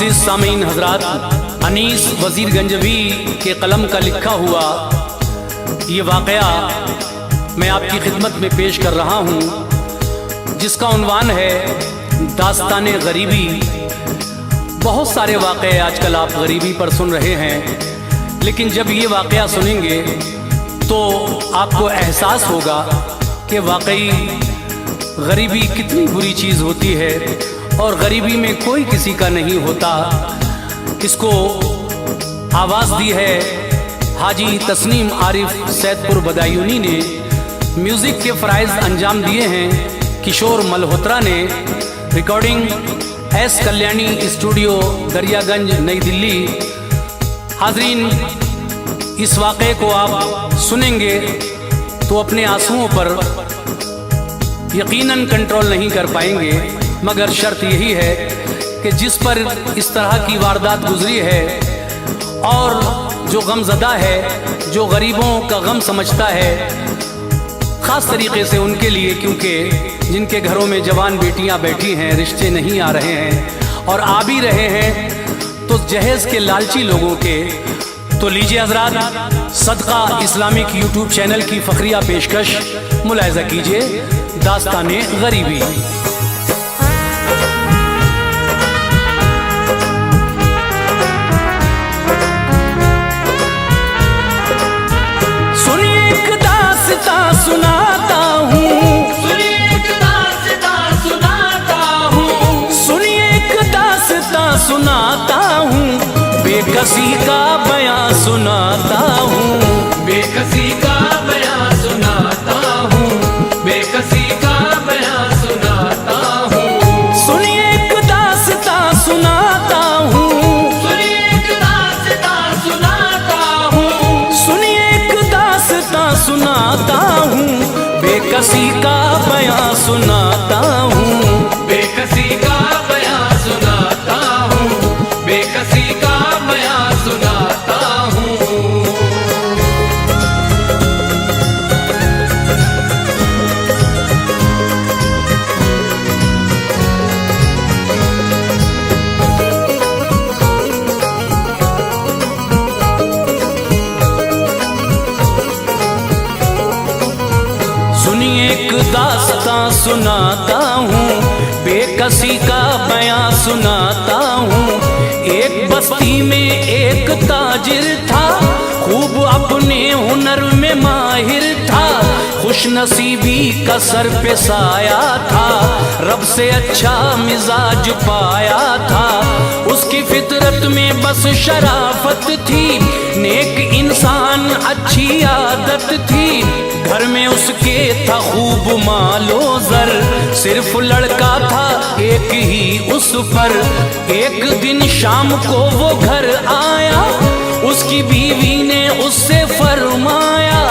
मुअज़्ज़िज़ सामीन हज़रात, अनीस वज़ीर गंजवी के कलम का लिखा हुआ ये वाक़या मैं आपकी खिदमत में पेश कर रहा हूँ, जिसका उन्वान है दास्ताने गरीबी। बहुत सारे वाक़े आजकल आप गरीबी पर सुन रहे हैं, लेकिन जब ये वाक़या सुनेंगे तो आपको एहसास होगा कि वाकई गरीबी कितनी बुरी चीज़ होती है और गरीबी में कोई किसी का नहीं होता। इसको आवाज़ दी है हाजी तस्नीम आरिफ सैदपुर बदायूनी ने, म्यूज़िक के फ़राइज़ अंजाम दिए हैं किशोर मल्होत्रा ने, recording S Kalyani studio Daryaganj नई दिल्ली। हाज़रीन, इस वाक़े को आप सुनेंगे तो अपने आंसुओं पर यकीनन कंट्रोल नहीं कर पाएंगे, मगर शर्त यही है कि जिस पर इस तरह की वारदात गुजरी है और जो गमज़दा है, जो गरीबों का गम समझता है, ख़ास तरीके से उनके लिए, क्योंकि जिनके घरों में जवान बेटियां बैठी हैं, रिश्ते नहीं आ रहे हैं और आ भी रहे हैं तो जहेज़ के लालची लोगों के। तो लीजिए हज़रात, सदका इस्लामिक यूट्यूब चैनल की फ़खरिया पेशकश मुलाहिज़ा कीजिए, दास्ताने गरीबी। सुनिए एक दास्तां सुनाता हूँ, सुनिए एक दास्तां सुनाता हूँ, सुनिए एक दास्तां सुनाता हूँ, बेकसी का बयां सुनाता हूँ, बेकसी का बयां सुनाता हूँ, बेकसी का बयां सुनाता हूँ। सुनिए एक दास्तां सुनाता हूँ, सुनिए एक दास्तां सुनाता हूँ, सुनिए एक दास्तां सुनाता हूँ, बेकसी का बयां सुनाता हूँ, बेकसी का बयां सुनाता हूँ, बेकसी का बयां सुनाता हूँ। सुनिए एक दास्तां सुनाता हूँ, बेकसी का बयां सुनाता हूँ। एक बस्ती में एक ताजिर था, खूब अपने हुनर में माहिर था, खुश नसीबी का सर पे साया था, रब से अच्छा मिजाज पाया था। उसकी फितरत में बस शराफत थी, नेक इंसान अच्छी आदत थी, घर में उसके था खूब मालो ज़र, सिर्फ लड़का था एक ही उस पर। एक दिन शाम को वो घर आया, उसकी बीवी ने उससे फरमाया,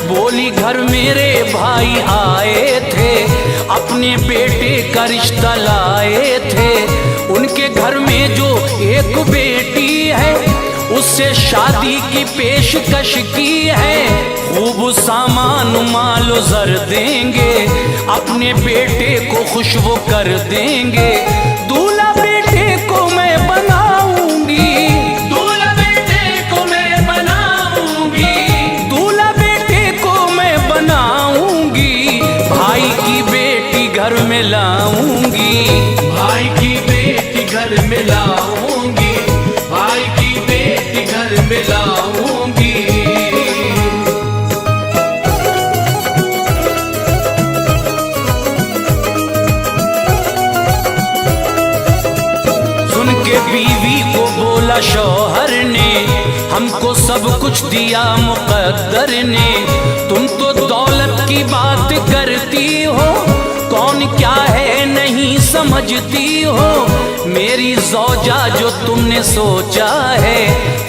बोली घर मेरे भाई आए थे, अपने बेटे का रिश्ता लाए थे, उनके घर में जो एक बेटी है उससे शादी की पेशकश की है, खूब सामान मालो ज़र देंगे, अपने बेटे को खुश वो कर देंगे, दूल्हा बेटे को मैं बनाऊंगी, दूल्हा बेटे को मैं बनाऊंगी, दूल्हा बेटे को मैं बनाऊंगी, भाई की बेटी घर में लाऊंगी, भाई की बेटी घर में लाऊंगी, भाई की बेटी घर में लाऊंगी। सुन के बीवी को बोला शौहर ने, हमको सब कुछ दिया मुकद्दर ने, तुम तो दौलत की बात करती हो, कौन क्या है नहीं समझती हो, मेरी ज़ौजा जो तुमने सोचा है,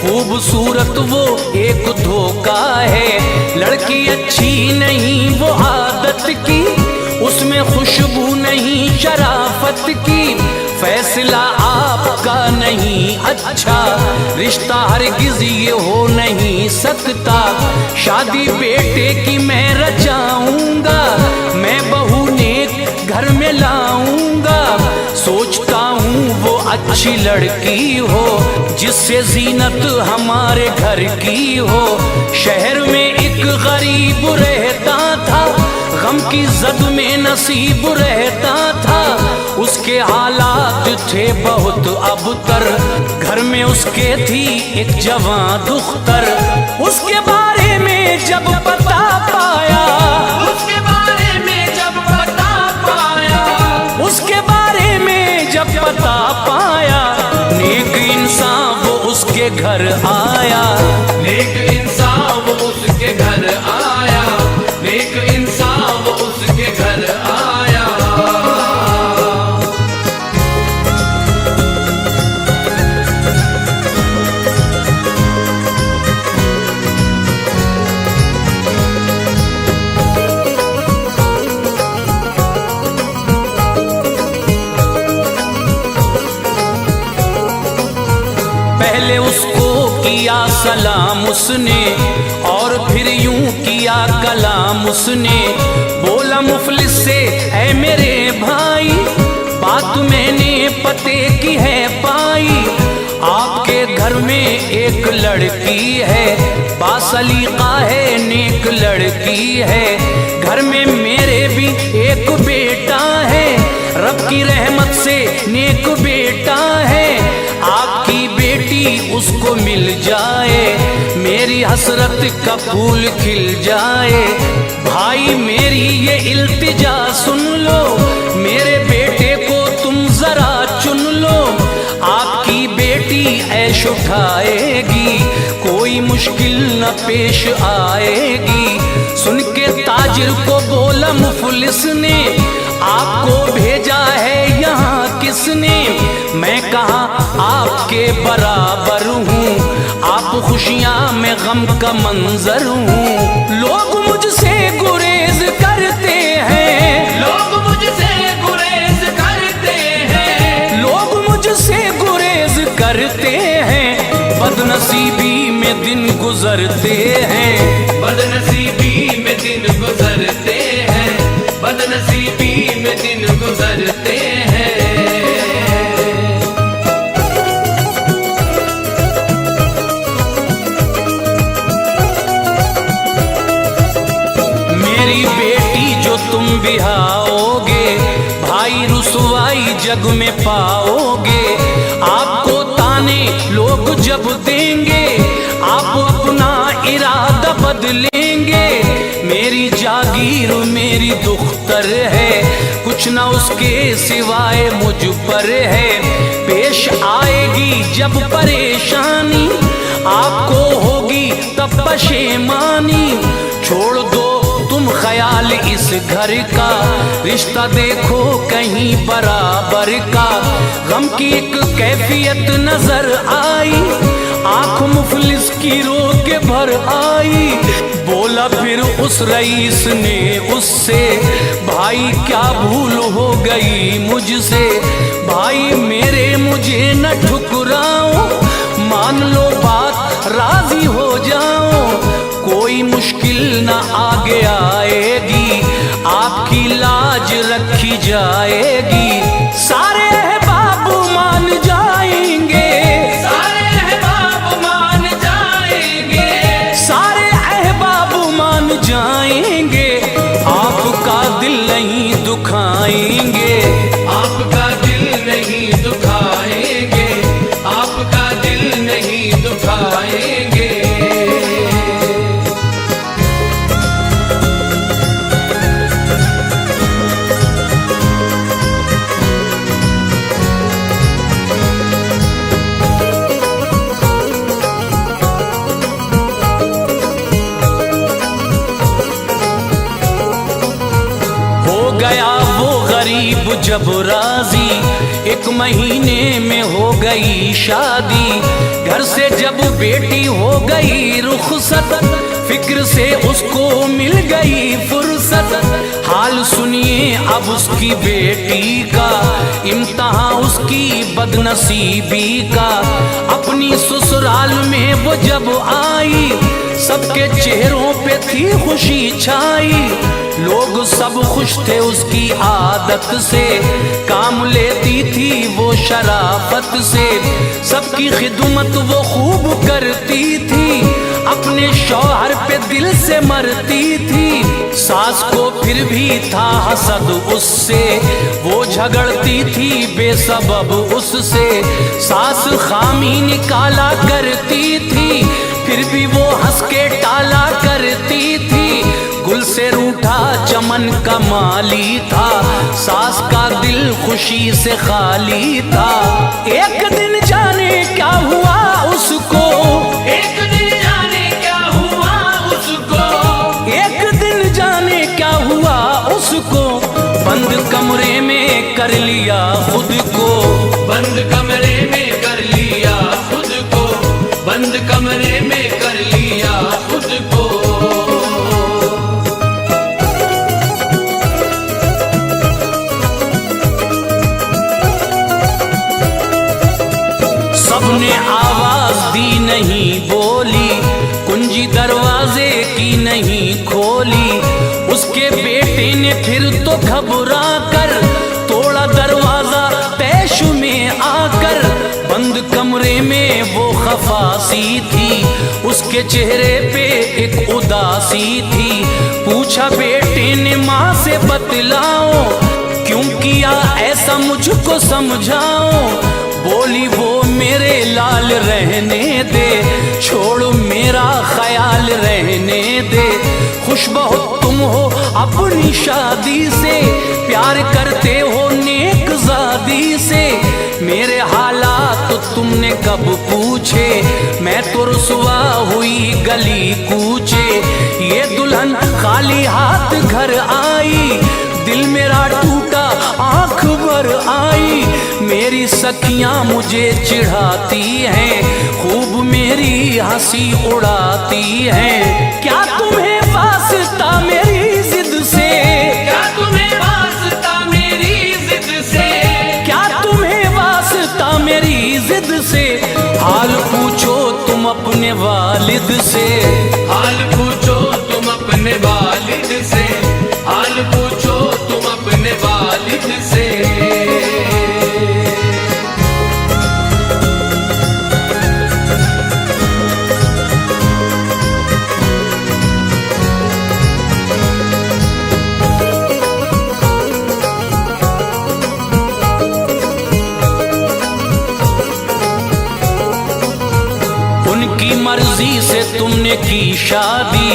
खूबसूरत वो एक धोखा है, लड़की अच्छी नहीं वो आदत की, उसमें खुशबू नहीं शराफत की, फैसला आपका नहीं अच्छा, रिश्ता हरगिज़ ये हो नहीं सकता, शादी बेटे की मैं रचाऊंगा, मैं बहू नेक घर में लाऊंगा, सोचता हूँ वो अच्छी लड़की हो, जिससे जीनत हमारे घर की हो। शहर में एक गरीब रहता था, गम की जद में नसीब रहता था। उसके हालात थे बहुत अबतर, घर में उसके थी एक जवां दुख्तर। उसके बारे में जब पता पाया, उसके बारे में जब पता पाया, उसके बारे में जब पता पाया, नेक इंसान वो उसके घर आया, नेक इंसान वो उसके घर आया, नेक इंसान वो उसके घर आया। पहले उसको किया सलाम उसने, और फिर यूं किया कलाम उसने। बोला मुफलिस से ऐ मेरे भाई, बात मैंने पते की है पाई। आपके घर में एक लड़की है, बासलीका है, नेक लड़की है। घर में मेरे भी एक बेटा है, रब की रहमत से नेक बेटा है। आपकी बेटी उसको मिल जाए, मेरी हसरत का फूल खिल जाए। भाई मेरी ये इल्तिजा सुन लो, मेरे बेटे को तुम जरा चुन लो। आपकी बेटी ऐश उठाएगी, कोई मुश्किल न पेश आएगी। सुन के ताजिर को बोला मुफलिस ने, आपको भेजा है यहाँ किसने? मैं कहा आपके बराबर हूँ, आप खुशियाँ में गम का मंजर हूँ। लोग मुझसे गुरेज करते हैं, लोग मुझसे गुरेज करते हैं, लोग मुझसे गुरेज करते हैं। बदनसीबी में दिन गुजरते हैं, बदनसीबी में दिन गुजरते हैं, बदनसीबी में दिन गुजरते हैं। मेरी बेटी जो तुम बिहाओगे, भाई रुसवाई जग में पाओगे। आपको ताने लोग जब देंगे, आप अपना इरादा बदलेंगे। मेरी जागीर मेरी दुख्तर है, कुछ ना उसके सिवाय मुझ पर है। पेश आएगी जब परेशानी, आपको होगी तब पशेमानी। छोड़ दो तुम ख्याल इस घर का, रिश्ता देखो कहीं बराबर का। गम की एक कैफियत नजर आई, आंख मुफलिस की रो के भर आई। बोला फिर उस रईस ने उससे, भाई क्या भूल हो गई मुझसे? भाई मेरे मुझे न ठुकराओ, मान लो बात राजी हो जाओ। कोई मुश्किल न आगे आएगी, आपकी लाज रखी जाएगी। सारे अहबाब मान जाएंगे, सारे अहबाब मान जाएंगे, सारे अहबाब मान जाएंगे। आपका दिल नहीं दुखाएंगे, आपका दिल नहीं दुखाएंगे, आपका दिल नहीं दुखाएंगे। गया वो गरीब जब राजी, एक महीने में हो गई शादी। घर से जब बेटी हो गई रुखसत, फिक्र से उसको मिल गई फुर्सत। हाल सुनिए अब उसकी बेटी का, इम्तहान उसकी बदनसीबी का। अपनी ससुराल में वो जब आई, सबके चेहरों पे थी खुशी छाई। लोग सब खुश थे उसकी आदत से, काम लेती थी वो शराफत से, सबकी खिदमत वो खूब करती थी, अपने शौहर पे दिल से मरती थी। सास को फिर भी था हसद उससे, वो झगड़ती थी बेसबब उससे, सास खामी निकाला करती थी, फिर भी वो हंस के टाला करती थी। गुल से रूठा चमन का माली था, सास का दिल खुशी से खाली था। एक दिन जाने क्या हुआ उसको, एक दिन जाने क्या हुआ उसको, एक दिन जाने क्या हुआ उसको, बंद कमरे में कर लिया खुद को, बंद कमरे में कर लिया खुद को, बंद कमरे में कर लिया खुद को। सबने आवाज दी नहीं बोली, कुंजी दरवाजे की नहीं खोली, उसके बेटे ने फिर तो घबरा कर तोड़ा दरवाजा पेश में आकर। बंद कमरे में वो खफासी थी, उसके चेहरे पे एक उदासी थी। पूछा बेटे ने माँ से बतलाओ, क्यों किया ऐसा मुझको समझाओ। बोली वो मेरे लाल रहने दे, छोड़ो मेरा ख्याल रहने दे। खुश बहुत तुम हो अपनी शादी से, प्यार करते हो नेक ज़ादी से। मेरे हालात तो तुमने कब पूछे, मैं तो रुसवा हुई गली कूचे। ये दुल्हन खाली हाथ घर आई, दिल मेरा टूटा आंख भर आई। मेरी सखियां मुझे चिढ़ाती हैं, खूब मेरी हंसी उड़ाती हैं। क्या तुम्हें वास्ता मेरी जिद से, क्या तुम्हें वास्ता मेरी जिद से, क्या तुम्हें वास्ता मेरी जिद से। हाल पूछो तुम अपने वालिद से, हाल पूछो तुम अपने वालिद से, हाल पूछो तुम अपने वालिद से। उनकी मर्जी से तुमने की शादी,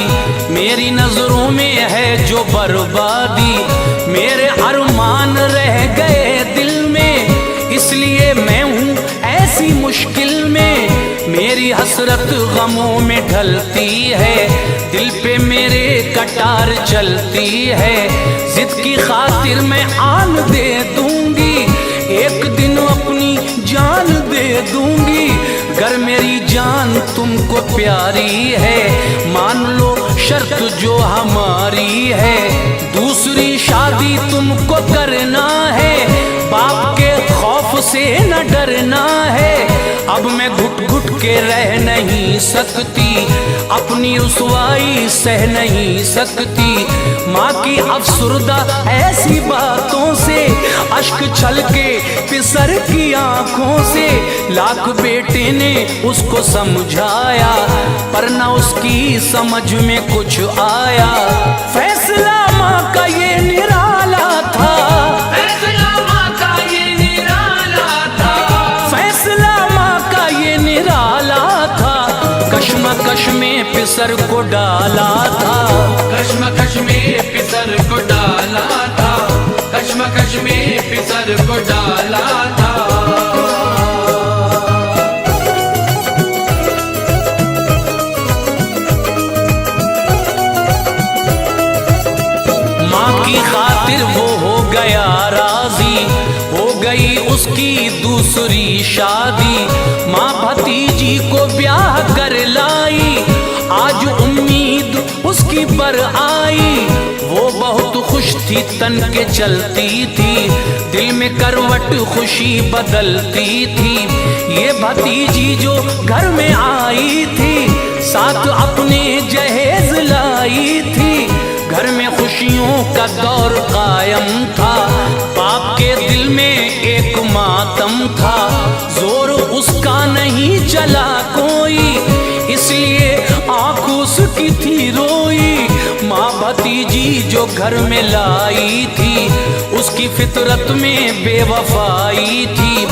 मेरी नजरों में है जो बर्बादी। मेरे अरमान रह गए दिल में, इसलिए मैं हूँ ऐसी मुश्किल में। मेरी हसरत गमों में ढलती है, दिल पे मेरे कटार चलती है। जिद की खातिर मैं आन दे दूंगी, एक दिन अपनी जान दे दूंगी। अगर मेरी जान तुमको प्यारी है, मान लो शर्त जो हमारी है। दूसरी शादी तुमको करना है, बाप के खौफ से न डरना है। अब मैं घुट घुट के रह नहीं सकती, अपनी रुसवाई सह नहीं सकती। माँ की अफसुर्दा ऐसी बातों से, अश्क छलके पिसर की आंखों से। लाख बेटे ने उसको समझाया, पर न उसकी समझ में कुछ आया। फैसला माँ का ये निराला था, फैसला माँ का ये निराला था, फैसला माँ का ये निराला था। कश्मकश में पिसर को डाला था, कश्मकश में पिसर को डाला था, कश्मकश में पिसर को डाला था। माँ की खातिर वो हो गया राजी, हो गई उसकी दूसरी शादी। माँ भतीजी को ब्याह कर लाई, आज उम्मीद उसकी पर आई। वो बहुत खुश थी तन के चलती थी, दिल में करवट खुशी बदलती थी। ये भतीजी जो घर में आई थी, साथ अपने जहेज लाई थी। घर में खुशियों का दौर कायम था, बाप के दिल में एक मातम था, जोर उसका नहीं चला कोई, इसलिए आँख उसकी थी रोई। माँ भतीजी जो घर में लाई थी, उसकी फितरत में बेवफाई थी।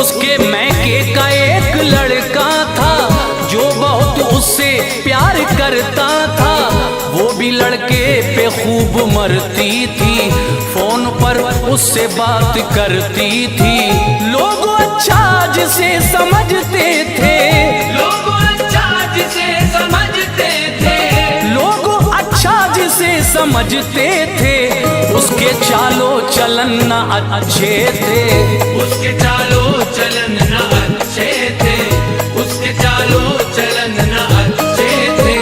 उसके मैके का एक लड़का था, जो बहुत उससे प्यार करता था, वो भी लड़के पे खूब मरती थी, फोन पर उससे बात करती थी। लोग अच्छा जिसे समझते थे, लोग अच्छा जिसे समझते थे, लोग अच्छा जिसे समझते थे, उसके चालो चलन न अच्छे थे, उसके चालो चलन न अच्छे थे, उसके चालो चलन न अच्छे थे।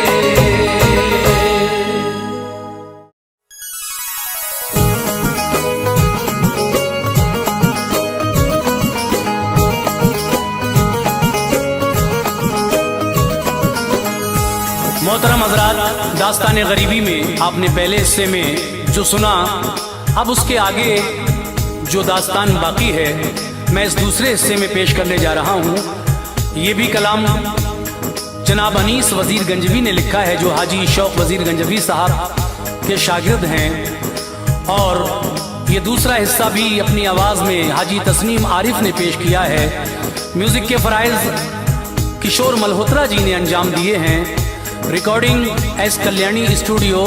मोहतरम हजरात, दास्तान गरीबी में आपने पहले हिस्से में जो सुना, अब उसके आगे जो दास्तान बाकी है मैं इस दूसरे हिस्से में पेश करने जा रहा हूँ। ये भी कलाम जनाब अनीस वजीर गंजवी ने लिखा है, जो हाजी शौक वजीर गंजवी साहब के शागिर्द हैं, और ये दूसरा हिस्सा भी अपनी आवाज़ में हाजी तस्नीम आरिफ ने पेश किया है। म्यूज़िक के फ़राइज़ किशोर मल्होत्रा जी ने अंजाम दिए हैं। Recording S Kalyani studio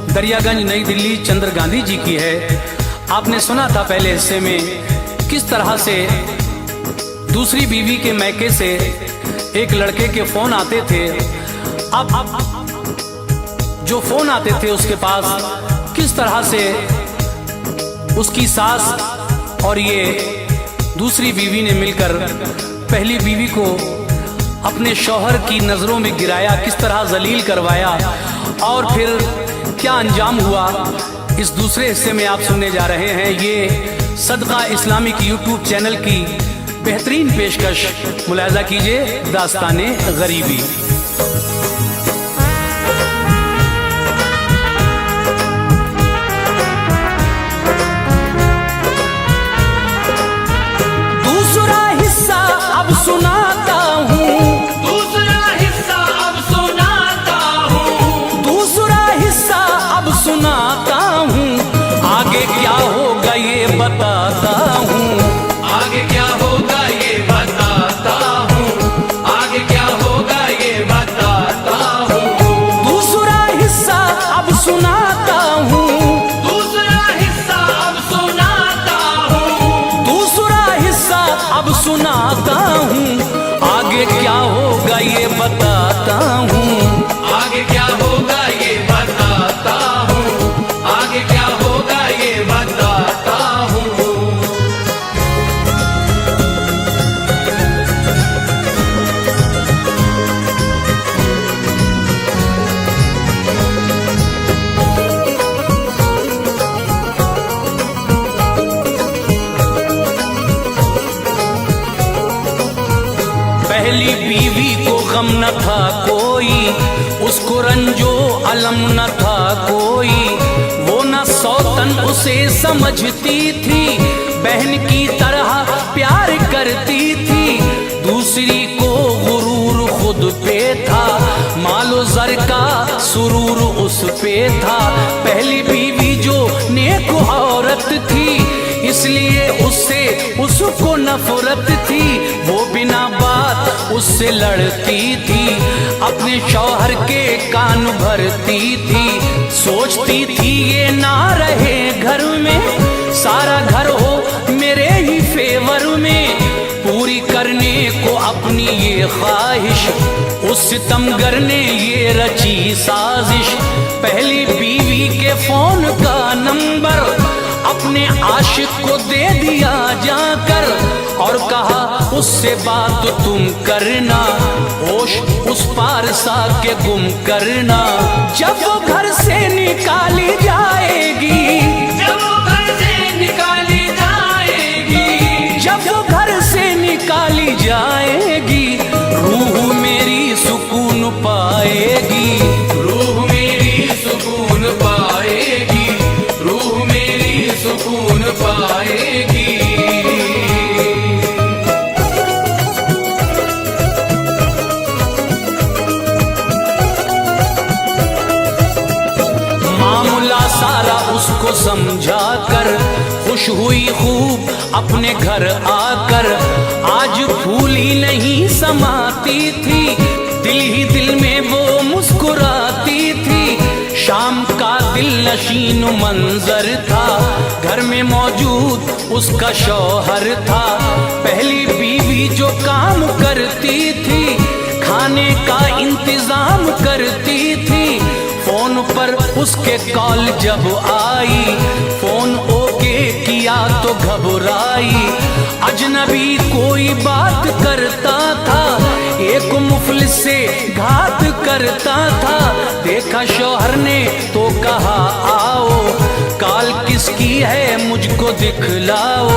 Daryaganj नई दिल्ली चंद्र गांधी जी की है। आपने सुना था पहले हिस्से में किस तरह से दूसरी बीवी के मैके से एक लड़के के फोन आते थे। अब जो फोन आते थे उसके पास किस तरह से उसकी सास और ये दूसरी बीवी ने मिलकर पहली बीवी को अपने शौहर की नजरों में गिराया, किस तरह जलील करवाया, और फिर क्या अंजाम हुआ, इस दूसरे हिस्से में आप सुनने जा रहे हैं। ये सदका इस्लामिक यूट्यूब चैनल की बेहतरीन पेशकश, मुलाहिजा कीजिए दास्ताने गरीबी। दूसरा हिस्सा अब सुनाता हूँ, दूसरा हिस्सा अब सुनाता हूँ, दूसरा हिस्सा अब सुनाता हूँ, आगे क्या होगा ये बताता हूँ, आगे क्या होगा ये बताता हूँ, आगे क्या होगा ये बताता हूँ। दूसरा हिस्सा अब सुनाता हूँ, दूसरा हिस्सा अब सुनाता हूँ, दूसरा हिस्सा अब सुनाता हूँ, आगे क्या होगा ये बताता हूँ, आगे क्या होगा ये बताता हूँ, आगे क्या होगा ये बताता हूँ। पहली बीवी को गम न था कोई, उसको रंजो अलम न था कोई, वो न सौतन उसे समझती थी, बहन की तरह प्यार करती थी। दूसरी को गुरूर खुद पे था, मालो जर का सुरूर उस पे था। पहली बीवी जो नेक औरत थी, इसलिए उससे उसको नफरत थी, वो बिना बात उससे लड़ती थी, अपने शौहर के कान भरती थी। सोचती थी ये ना रहे घर में, सारा घर हो मेरे ही फेवर में, पूरी करने को अपनी ये ख्वाहिश, उस सितमगर ने ये रची साजिश। पहली बीवी के फोन का नंबर अपने आशिक को दे दिया जाकर, और कहा उससे बात तुम करना, होश उस पार सा के गुम करना। जब वो घर से निकाली जाएगी, जब वो घर से निकाली जाएगी, जब वो घर से निकाली जाएगी, रूह मेरी सुकून पाएगी, रूह मेरी सुकून पाएगी, रूह समझा कर खुश हुई खूब अपने घर आकर। आज भूली नहीं समाती थी, दिल ही दिल में वो मुस्कुराती थी। शाम का दिल नशीन मंजर था, घर में मौजूद उसका शौहर था। पहली बीवी जो काम करती थी, खाने का इंतजाम करती थी। फोन पर उसके कॉल जब आई, फोन ओके किया तो घबराई। अजनबी कोई बात करता था, एक मुफलिस से घात करता था। देखा शौहर ने तो कहा आओ, कॉल किसकी है मुझको दिखलाओ।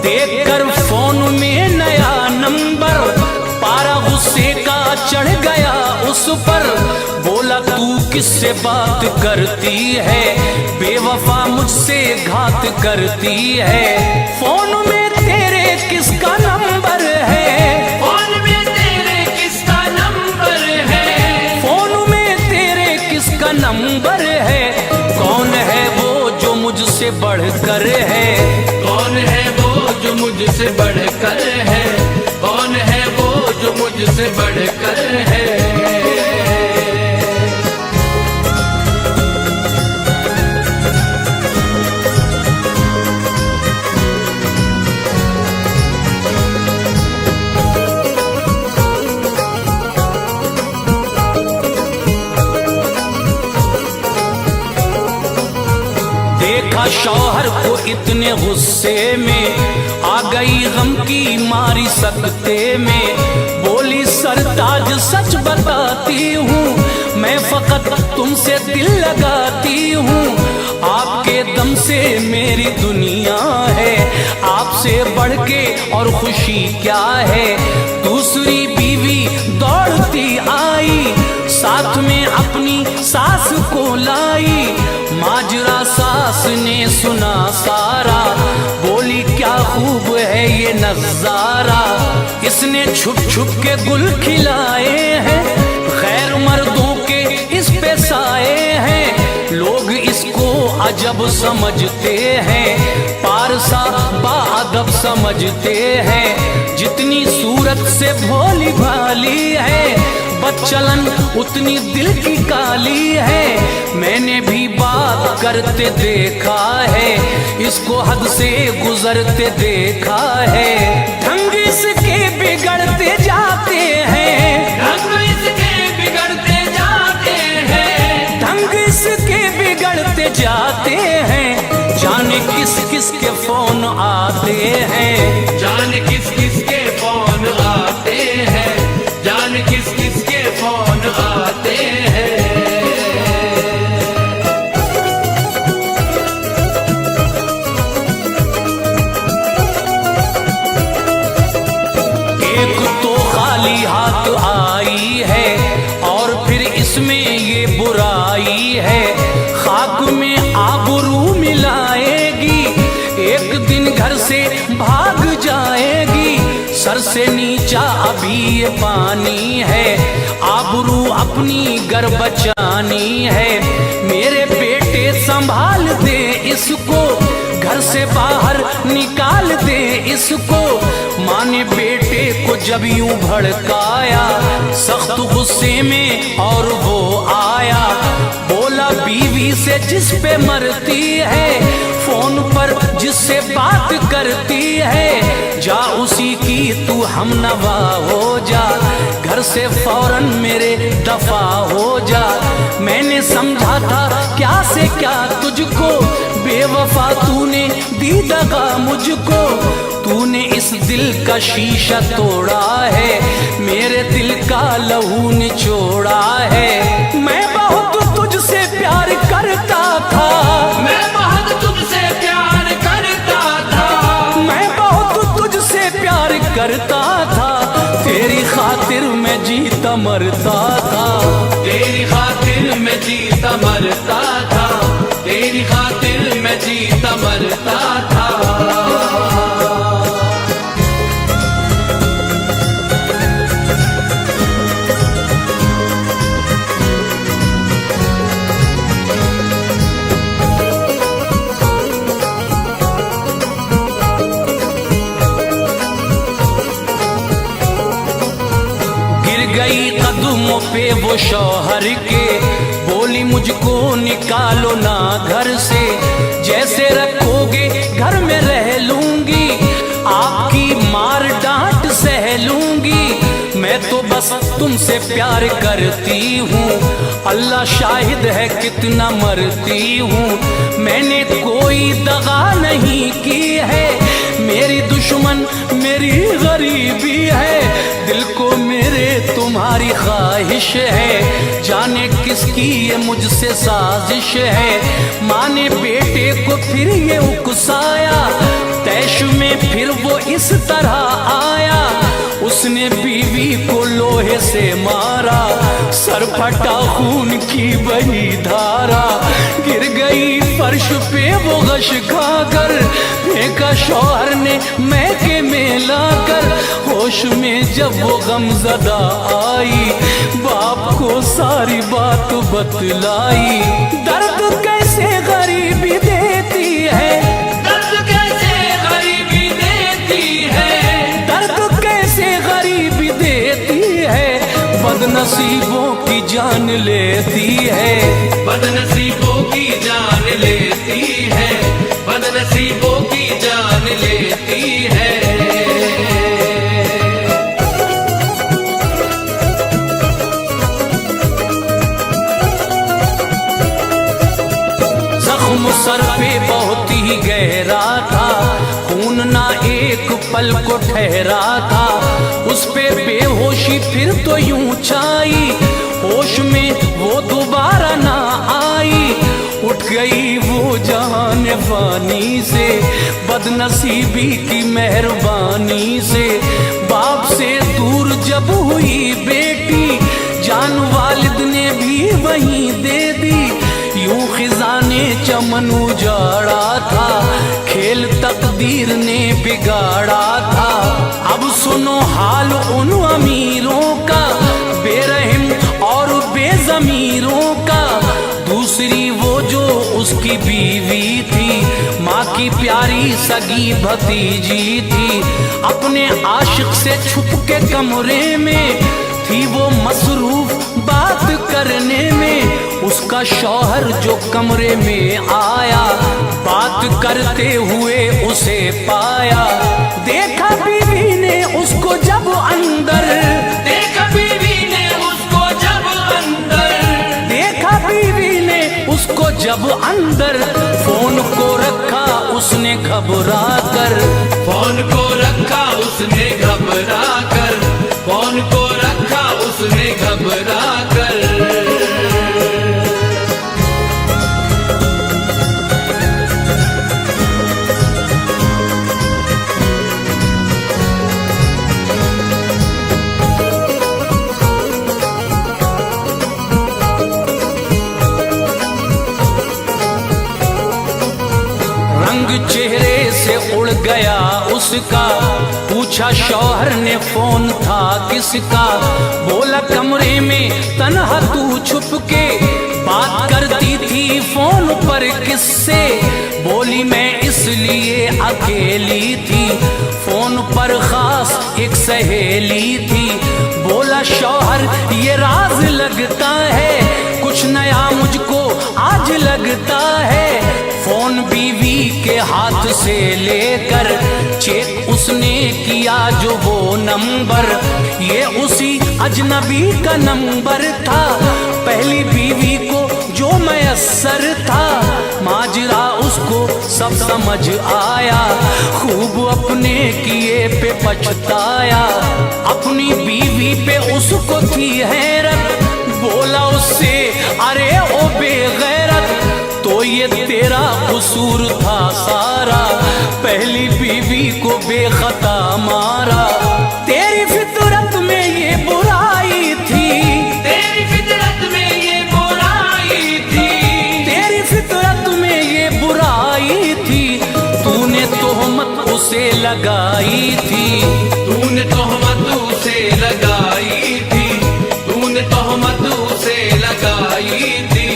देखकर फोन में नया नंबर, पारा गुस्से का चढ़ गया उस पर। बोला तू किससे बात करती है, बेवफा मुझसे घात करती है। फोन में तेरे किसका नंबर है, फोन में तेरे किसका नंबर है, फोन में तेरे किसका नंबर है। कौन है वो जो मुझसे बढ़कर है, कौन है वो जो मुझसे बढ़कर है, कौन है वो जो मुझसे बढ़कर है। देखा शौहर को इतने गुस्से में, आ गई गम की मारी सकते में। बोली सरताज सच बताती हूँ, मैं फकत तुमसे दिल लगाती हूँ। आपके दम से मेरी दुनिया है, आपसे बढ़ के और खुशी क्या है। दूसरी बीवी दौड़ती आई, साथ में अपनी सास को लाई। माजरा सास ने सुना सारा, बोली क्या खूब है ये नजारा। इसने छुप छुप के गुल खिलाए हैं, खैर मर्दों के इस पे साए हैं। लोग इसको अजब समझते हैं, पारसा बाअदब समझते हैं। जितनी सूरत से भोली भाली है, बदचलन उतनी दिल की काली है। मैंने भी बात करते देखा है, इसको हद से गुजरते देखा है। ढंग इसके बिगड़ते जाते हैं, ढंग इसके बिगड़ते जाते हैं, ढंग इसके बिगड़ते जाते हैं। जाने किस किस के फोन आते हैं, जाने किस किस के फोन आते हैं, जाने किस किस के फोन आते हैं। एक तो खाली हाथ आई है, और फिर इसमें ये बुराई है। खाक में आबरू मिलाएगी, एक दिन घर से भाग जाएगी। सर से नीचा अभी ये पानी है, आबरू अपनी गर बचानी है। मेरे बेटे संभाल दे इसको, घर से बाहर निकाल दे इसको। माँ ने बेटे को जब यूं भड़काया, सख्त गुस्से में और वो आया। बोला बीवी से जिस पे मरती है, फोन पर जिससे बात करती है, जा उसी की तू हमनवा हो जा। घर से फौरन मेरे दफा हो जा। मैंने समझा था क्या से क्या तुझको, बेवफा तूने दी दगा मुझको। तूने इस दिल का शीशा तोड़ा है, मेरे दिल का लहू निचोड़ा है। मैं बहुत तुझसे प्यार करता था, मैं बहुत तुझसे प्यार करता था, मैं बहुत तुझसे प्यार करता था। तेरी खातिर मैं जीता मरता था, तेरी खातिर मैं जीता मरता था, तेरी खातिर मैं जीता मरता था। कदमों पे वो शौहर के, बोली मुझको निकालो ना घर से, जैसे रखोगे घर में रह लूंगी, आपकी मार डांट सह लूंगी। मैं तो बस तुमसे प्यार करती हूँ, अल्लाह शाहिद है कितना मरती हूँ। मैंने कोई दगा नहीं की है, मेरी दुश्मन मेरी गरीबी है, दिल को मेरे तुम्हारी ख्वाहिश है, जाने किसकी ये मुझसे साजिश है। माँ ने बेटे को फिर ये उकसाया, तैश में फिर वो इस तरह आया, उसने बीवी को लोहे से मारा, सर फटा खून की बही धारा, गिर गई फर्श पे वो गश खाकर, फेंका शौहर ने मैके में लाकर। होश में जब वो गमज़दा आई, बाप को सारी बात बतलाई। दर्द कैसे गरीबी देती है, दर्द कैसे गरीबी देती है, दर्द कैसे गरीबी देती है, बदनसीबों की जान लेती है, बदनसीबों की जान लेती है, बदनसीबों की जान लेती है। जख्म सर पे बहुत ही गहरा था, खून ना एक पल को ठहरा था, उस पे बेहोशी फिर तो यूं छाई, होश में वो दोबारा ना आई। उठ गई वो जहान फानी से, बदनसीबी की मेहरबानी से, बाप से दूर जब हुई बेटी, जान वालिद ने भी वहीं दे दी। यूं खिजाने चमन उजाड़ा था, खेल तकदीर ने बिगाड़ा था। अब सुनो हाल उन अमीरों का, बेरहम और बेज़मीरों का। दूसरी वो जो उसकी बीवी थी, माँ की प्यारी सगी भतीजी थी, अपने आशिक से छुप के कमरे में थी वो मसरूफ बात करने में। उसका शौहर जो कमरे में आया, बात करते हुए उसे पाया, देखा बीवी ने उसको जब अंदर, देखा बीवी ने उसको जब अंदर, देखा बीवी ने उसको जब अंदर, फोन को रखा उसने घबरा कर, फोन को रखा उसने घबरा कर, फोन को रखा उसने घबरा कर। चेहरे से उड़ गया उसका, पूछा शौहर ने फोन था किसका, बोला कमरे में तन्हा तू छुप के बात करती थी फोन पर किससे। बोली मैं इसलिए अकेली थी, फोन पर खास एक सहेली थी। बोला शौहर ये राज लगता है, कुछ नया मुझको आज लगता है। फोन बीवी के हाथ से लेकर चेक उसने किया जो वो नंबर, ये उसी अजनबी का नंबर था, पहली बीवी को जो मयस्सर था। माजरा उसको सब समझ आया, खूब अपने किए पे पछताया। अपनी बीवी पे उसको थी हैरत, बोला उससे अरे ओ बेगैरत, तो ये तेरा कसूर था सारा, पहली बीवी को बेखता मारा। तेरी फितरत में ये बुराई थी, तेरी फितरत में ये बुराई थी, तेरी फितरत में ये बुराई थी, तूने तोहमत उसे लगाई थी, तूने तोहमत उसे लगाई थी, तूने तोहमत उसे लगाई थी।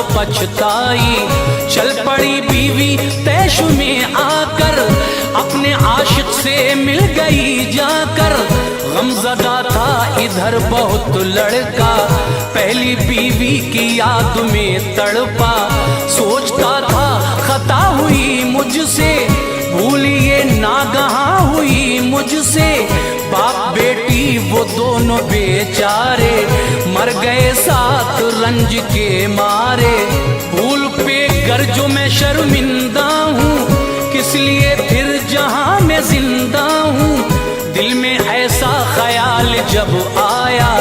पछताई। चल पड़ी बीवी तैश में आकर, अपने आशिक से मिल गई जाकर। गमज़दा था इधर बहुत लड़का, पहली बीवी की याद में तड़पा। सोचता था खता हुई मुझसे, भूलिए नागहां हुई मुझसे। बाप बेटी वो दोनों बेचारे, मर गए साथ रंज के मारे। भूल पे गर्जो मैं शर्मिंदा हूँ, किस लिए फिर जहां मैं जिंदा हूँ। दिल में ऐसा ख्याल जब आया,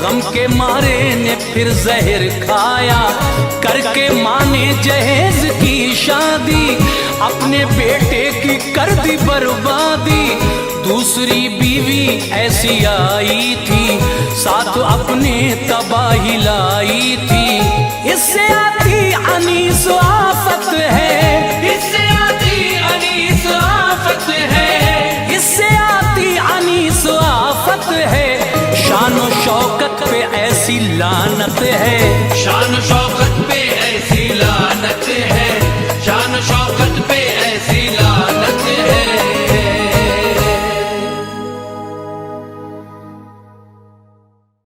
गम के मारे ने फिर जहर खाया। करके माने जहेज की शादी, अपने बेटे की कर दी बर्बादी। दूसरी बीवी ऐसी आई थी, साथ अपने तबाही लाई थी। इससे आती अनीस आफत है, इससे आती अनीस आफत है, इससे आती अनीस आफत है। शान और शौकत पे ऐसी लानत है, शान शौकत पे ऐसी लानत है, शान शौकत